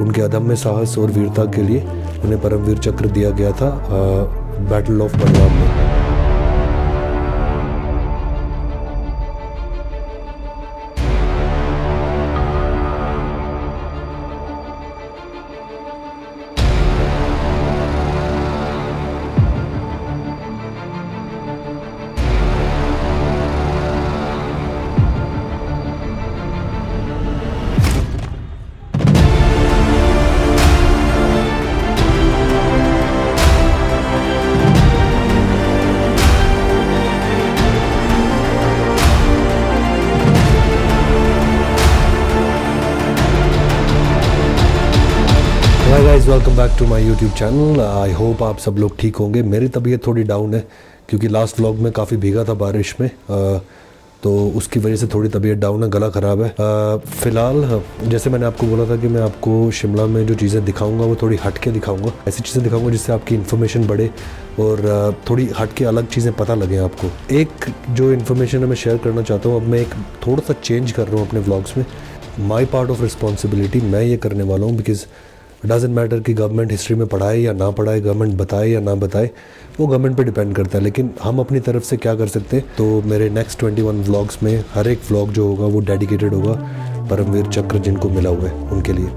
उनके अदम्य साहस और वीरता के लिए उन्हें परमवीर चक्र दिया गया था बैटल ऑफ बड़गाम में। Hi guys, welcome back to my YouTube channel. I hope आप सब लोग ठीक होंगे। मेरी तबीयत थोड़ी डाउन है क्योंकि लास्ट व्लॉग में काफ़ी भीगा था बारिश में, तो उसकी वजह से थोड़ी तबीयत डाउन है, गला ख़राब है। फ़िलहाल जैसे मैंने आपको बोला था कि मैं आपको शिमला में जो चीज़ें दिखाऊंगा वो थोड़ी हट के दिखाऊंगा, ऐसी चीज़ें दिखाऊंगा जिससे आपकी इन्फॉर्मेशन बढ़े और थोड़ी हट के अलग चीज़ें पता लगें आपको। एक जो इन्फॉर्मेशन है मैं शेयर करना चाहता हूँ। अब मैं एक थोड़ा सा चेंज कर रहा हूँ अपने व्लॉग्स में। माई पार्ट ऑफ रिस्पॉन्सिबिलिटी मैं ये करने वाला हूँ, बिकॉज डजेंट मैटर कि गवर्नमेंट हिस्ट्री में पढ़ाए या ना पढ़ाए, गवर्नमेंट बताए या ना बताए, वो गवर्नमेंट पे डिपेंड करता है। लेकिन हम अपनी तरफ से क्या कर सकते हैं, तो मेरे नेक्स्ट 21 व्लॉग्स में हर एक व्लॉग जो होगा वो डेडिकेटेड होगा परमवीर चक्र जिनको मिला हुआ है उनके लिए।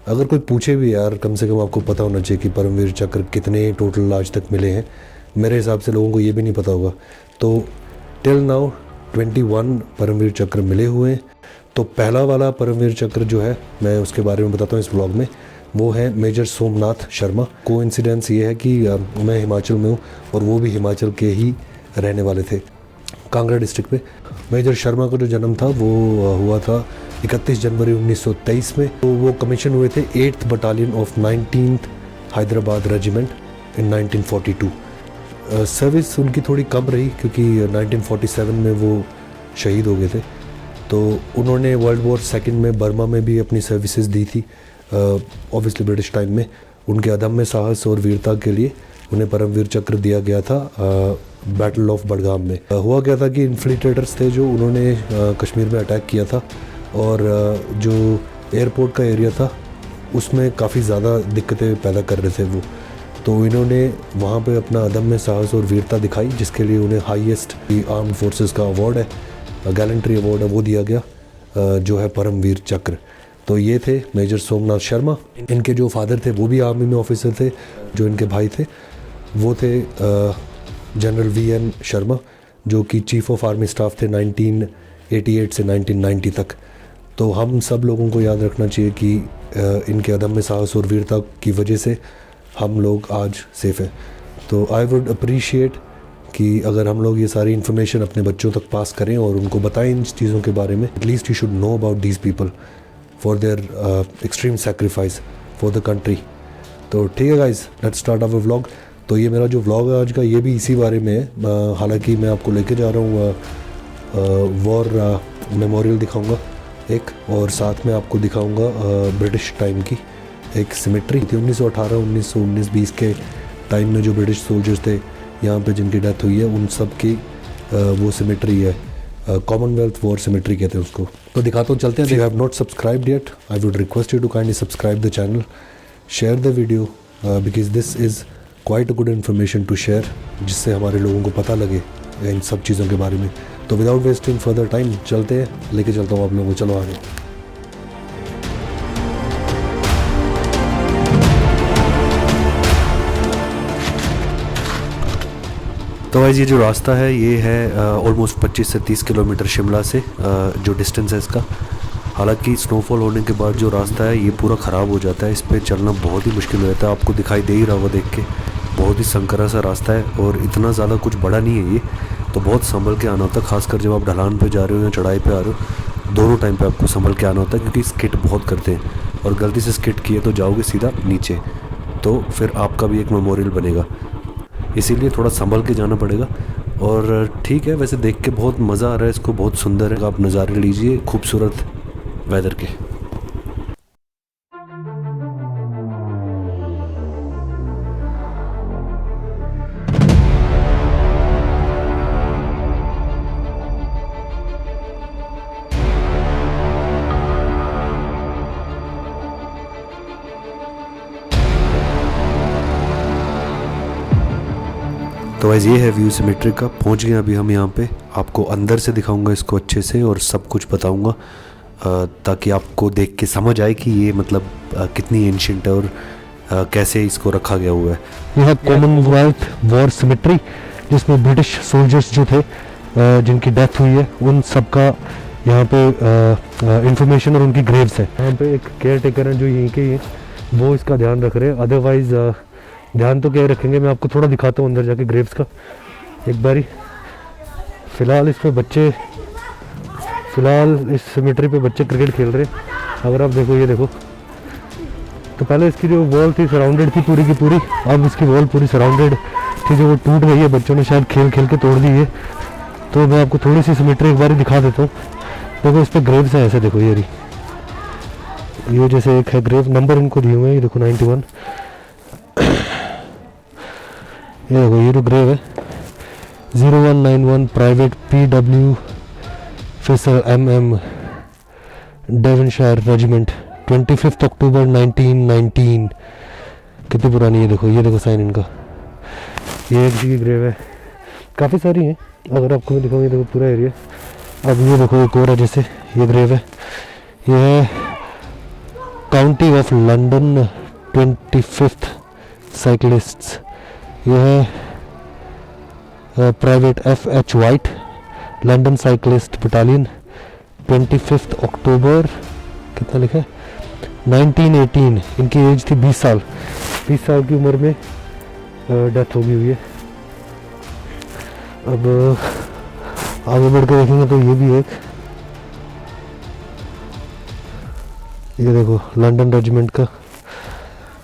अगर कोई पूछे भी यार, कम से कम आपको पता होना चाहिए कि परमवीर चक्र कितने टोटल आज तक मिले हैं। मेरे हिसाब से लोगों को ये भी नहीं पता होगा। तो टिल नाउ 21 परमवीर चक्र मिले हुए हैं। तो पहला वाला परमवीर चक्र जो है मैं उसके बारे में बताता हूँ इस व्लॉग में, वो है मेजर सोमनाथ शर्मा। कोइंसिडेंस ये है कि मैं हिमाचल में हूँ और वो भी हिमाचल के ही रहने वाले थे, कांगड़ा डिस्ट्रिक्ट में। मेजर शर्मा का जो जन्म था वो हुआ था 31 जनवरी 1923 में। तो वो कमीशन हुए थे 8th battalion of 19th Hyderabad regiment in 1942। Service उनकी थोड़ी कम रही क्योंकि 1947 में वो शहीद हो गए थे। तो उन्होंने वर्ल्ड वॉर सेकेंड में बर्मा में भी अपनी सर्विसेज दी थी, ऑब्वियसली ब्रिटिश टाइम में। उनके अदम्य साहस और वीरता के लिए उन्हें परमवीर चक्र दिया गया था बैटल ऑफ बड़गाम में। हुआ क्या था कि इन्फ्लिट्रेटर्स थे जो उन्होंने कश्मीर में अटैक किया था और जो एयरपोर्ट का एरिया था उसमें काफ़ी ज़्यादा दिक्कतें पैदा कर रहे थे वो। तो इन्होंने वहाँ पे अपना अदम्य साहस और वीरता दिखाई, जिसके लिए उन्हें हाईएस्ट आर्म्ड फोर्सेस का अवार्ड है, गैलेंट्री अवार्ड है, वो दिया गया जो है परमवीर चक्र। तो ये थे मेजर सोमनाथ शर्मा। इनके जो फादर थे वो भी आर्मी में ऑफिसर थे। जो इनके भाई थे वो थे जनरल VN शर्मा, जो कि चीफ ऑफ आर्मी स्टाफ थे 1988 से 1990 तक। तो हम सब लोगों को याद रखना चाहिए कि इनके अदम्य साहस और वीरता की वजह से हम लोग आज सेफ़ हैं। तो आई वुड अप्रिशिएट कि अगर हम लोग ये सारी इन्फॉर्मेशन अपने बच्चों तक पास करें और उनको बताएं इन चीज़ों के बारे में। At least you should know about these people for their extreme sacrifice for the country. तो ठीक है guys, let's start our vlog. तो ये मेरा जो व्लॉग है आज का, ये भी इसी बारे में है। हालांकि मैं आपको लेके जा रहा हूँ वॉर मेमोरियल दिखाऊंगा एक, और साथ में आपको दिखाऊंगा ब्रिटिश टाइम की एक सिमेट्री थी 1918, 1919, 20 के टाइम में जो ब्रिटिश सोल्जर्स थे यहाँ पे जिनकी डेथ हुई है, उन सब की वो सिमेट्री है। कॉमनवेल्थ वॉर सिमेट्री कहते हैं उसको। तो दिखाता हूँ, चलते हैं। You have not subscribed yet, I would request you to kindly subscribe the channel, share the video, because this is quite a good information to share, जिससे हमारे लोगों को पता लगे इन सब चीज़ों के बारे में। तो विदाउट वेस्टिंग फर्दर टाइम चलते हैं, लेके चलता हूँ आप लोगों को। चलो आगे। तो भाई ये जो रास्ता है ये है ऑलमोस्ट 25 से 30 किलोमीटर शिमला से जो डिस्टेंस है इसका। हालांकि स्नोफॉल होने के बाद जो रास्ता है ये पूरा ख़राब हो जाता है, इस पर चलना बहुत ही मुश्किल हो जाता है। आपको दिखाई दे ही रहा होगा देख के, बहुत ही संकरा सा रास्ता है और इतना ज़्यादा कुछ बड़ा नहीं है ये। तो बहुत संभल के आना होता है, खासकर जब आप ढलान पे जा रहे हो या चढ़ाई पे आ रहे हो, दोनों टाइम पे आपको संभल के आना होता है, क्योंकि स्किट बहुत करते हैं और गलती से स्किट किए तो जाओगे सीधा नीचे, तो फिर आपका भी एक मेमोरियल बनेगा। इसीलिए थोड़ा संभल के जाना पड़ेगा। और ठीक है, वैसे देख के बहुत मज़ा आ रहा है इसको, बहुत सुंदर है। आप नज़ारे लीजिए खूबसूरत वेदर के। तो वैसे ये है व्यू सिमेट्री का। पहुंच गए अभी हम यहाँ पे। आपको अंदर से दिखाऊंगा इसको अच्छे से और सब कुछ बताऊंगा ताकि आपको देख के समझ आए कि ये मतलब कितनी एंशिएंट है और कैसे इसको रखा गया हुआ है। यह कॉमनवेल्थ वॉर सिमेट्री, जिसमें ब्रिटिश सोल्जर्स जो थे जिनकी डेथ हुई है उन सब का यहाँ पे इंफॉर्मेशन और उनकी ग्रेव्स है। यहाँ पे एक केयर टेकर हैं जो यहीं के ही, वो इसका ध्यान रख रहे हैं। अदरवाइज़ ध्यान तो क्या रखेंगे, मैं आपको थोड़ा दिखाता हूँ अंदर जाके ग्रेव्स का एक बारी। फ़िलहाल इसमें बच्चे, फ़िलहाल इस सिमेट्री पे बच्चे क्रिकेट खेल रहे हैं। अगर आप देखो, ये देखो, तो पहले इसकी जो वॉल थी सराउंडेड थी पूरी की पूरी, अब इसकी वॉल पूरी सराउंडेड थी जो वो टूट गई है, बच्चों ने शायद खेल खेल के तोड़ दी है। तो मैं आपको थोड़ी सी सिमेट्री एक बार दिखा देता हूँ। देखो इस पर ग्रेव्स हैं ऐसे, देखो ये जैसे एक है ग्रेव, नंबर इनको दिए हुए हैं, ये देखो 91। ये देखो ये जो ग्रेव है 0191 प्राइवेट PW फिसल MM डेवनशायर रेजिमेंट 25 अक्टूबर 1919। कितनी पुरानी है देखो, ये देखो साइन इनका। ये एक जी ग्रेव है, काफ़ी सारी हैं, अगर आपको मैं दिखाऊँ। ये देखो पूरा एरिया। अब ये देखो एक और है, जैसे ये ग्रेव है, ये है county of London 25th cyclists. ये है private FH white London cyclist battalion 25 अक्टूबर, कितना लिखा है 1918। इनकी एज थी 20 साल, 20 साल की उम्र में डेथ हो गई हुई है। अब आगे बढ़ के देखेंगे तो ये भी एक, ये देखो लंदन रेजिमेंट का।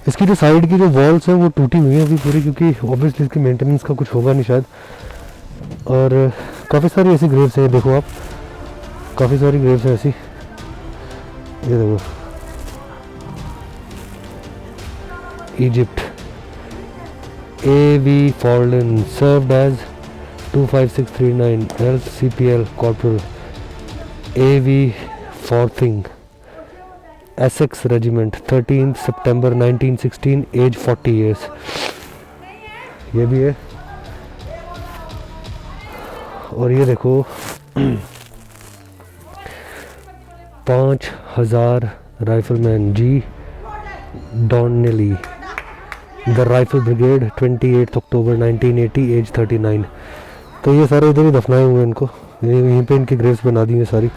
इसकी जो साइड की जो वॉल्स है वो टूटी हुई है अभी पूरी, क्योंकि ऑब्वियसली इसकी मेंटेनेंस का कुछ होगा नहीं शायद। और काफ़ी सारी ऐसी ग्रेव्स हैं, देखो आप, काफ़ी सारी ग्रेव्स हैं ऐसी। ये देखो Egypt AV Fallen served as 25639 LCPL Corporal AV Forthing Essex Regiment 13th September 1916 age 40 years। ये भी है। और ये देखो 5000 rifleman G Donnelly the rifle brigade 28 October 1980 age 39। तो ये सारे इधर ही दफनाए हुए हैं इनको, यहीं पे इनकी ग्रेव्स बना दी हैं सारी।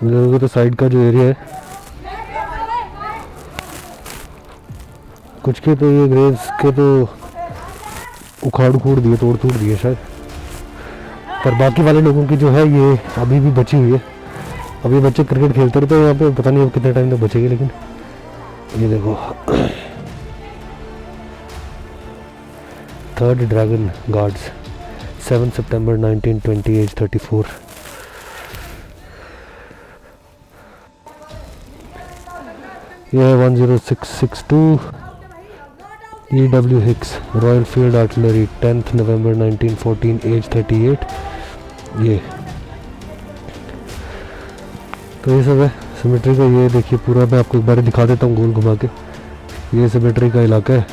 लोगों तो साइड का जो एरिया है, कुछ के तो ये ग्रेव्स के तो उखाड़ दिए, तोड़ दिए शायद, पर बाकी वाले लोगों की जो है ये अभी भी बची हुई है। अभी बच्चे क्रिकेट खेलते रहते हैं यहाँ पे, पता नहीं अब कितने टाइम तक बचेगी। लेकिन ये देखो 3rd ड्रैगन गार्ड्स 7 सितंबर 1920 एज 34। ये है 10662 EW Hicks royal field artillery 10th नवंबर 1914 एज 38। ये तो ये सब है सिमेट्री का। ये देखिए पूरा, मैं आपको एक बार दिखा देता हूँ गोल घुमा के। ये सिमेट्री का इलाका है।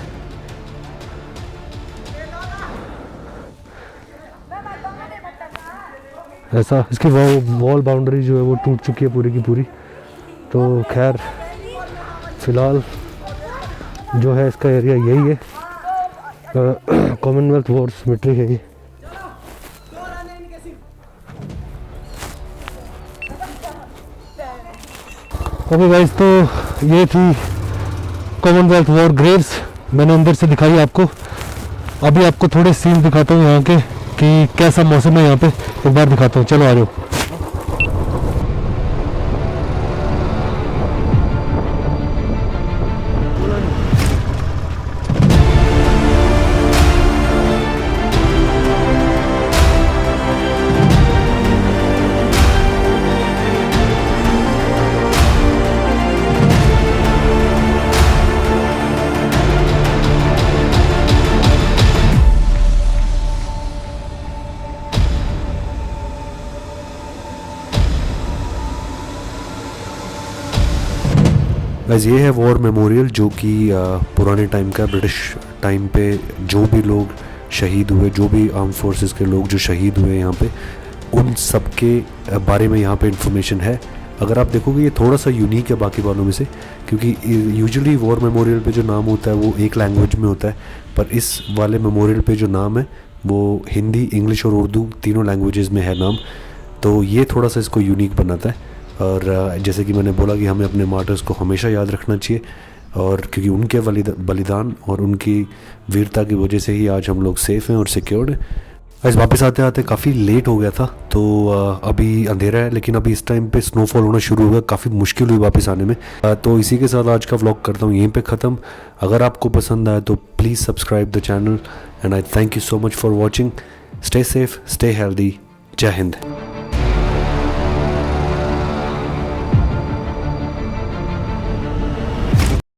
ऐसा इसकी वॉल बाउंड्री जो है वो टूट चुकी है पूरी की पूरी। तो खैर फ़िलहाल जो है इसका एरिया यही है, कॉमनवेल्थ वॉर सिमेट्री है ये। ओके गाइस, तो ये थी कॉमनवेल्थ वॉर ग्रेव्स, मैंने अंदर से दिखाई आपको। अभी आपको थोड़े सीन दिखाता हूँ यहाँ के कि कैसा मौसम है यहाँ पे, एक बार दिखाता हूँ। चलो आ जाओ। गाइस ये है वॉर मेमोरियल, जो कि पुराने टाइम का ब्रिटिश टाइम पे जो भी लोग शहीद हुए, जो भी आर्म फोर्सेस के लोग जो शहीद हुए यहाँ पे, उन सब के बारे में यहाँ पे इंफॉर्मेशन है। अगर आप देखोगे ये थोड़ा सा यूनिक है बाकी वालों में से, क्योंकि यूजुअली वॉर मेमोरियल पे जो नाम होता है वो एक लैंग्वेज में होता है, पर इस वाले मेमोरियल पे जो नाम है वो हिंदी, इंग्लिश और उर्दू तीनों लैंग्वेजेस में है नाम। तो ये थोड़ा सा इसको यूनिक बनाता है। और जैसे कि मैंने बोला कि हमें अपने मार्टर्स को हमेशा याद रखना चाहिए, और क्योंकि उनके बलिदान और उनकी वीरता की वजह से ही आज हम लोग सेफ़ हैं और सिक्योर्ड हैं। आज वापस आते आते काफ़ी लेट हो गया था, तो अभी अंधेरा है, लेकिन अभी इस टाइम पे स्नोफॉल होना शुरू हो गया, काफ़ी मुश्किल हुई वापस आने में। तो इसी के साथ आज का व्लॉग करता हूँ यहीं पे ख़त्म। अगर आपको पसंद आया तो please subscribe the channel, and I thank you so much for watching. Stay safe, stay healthy. जय हिंद।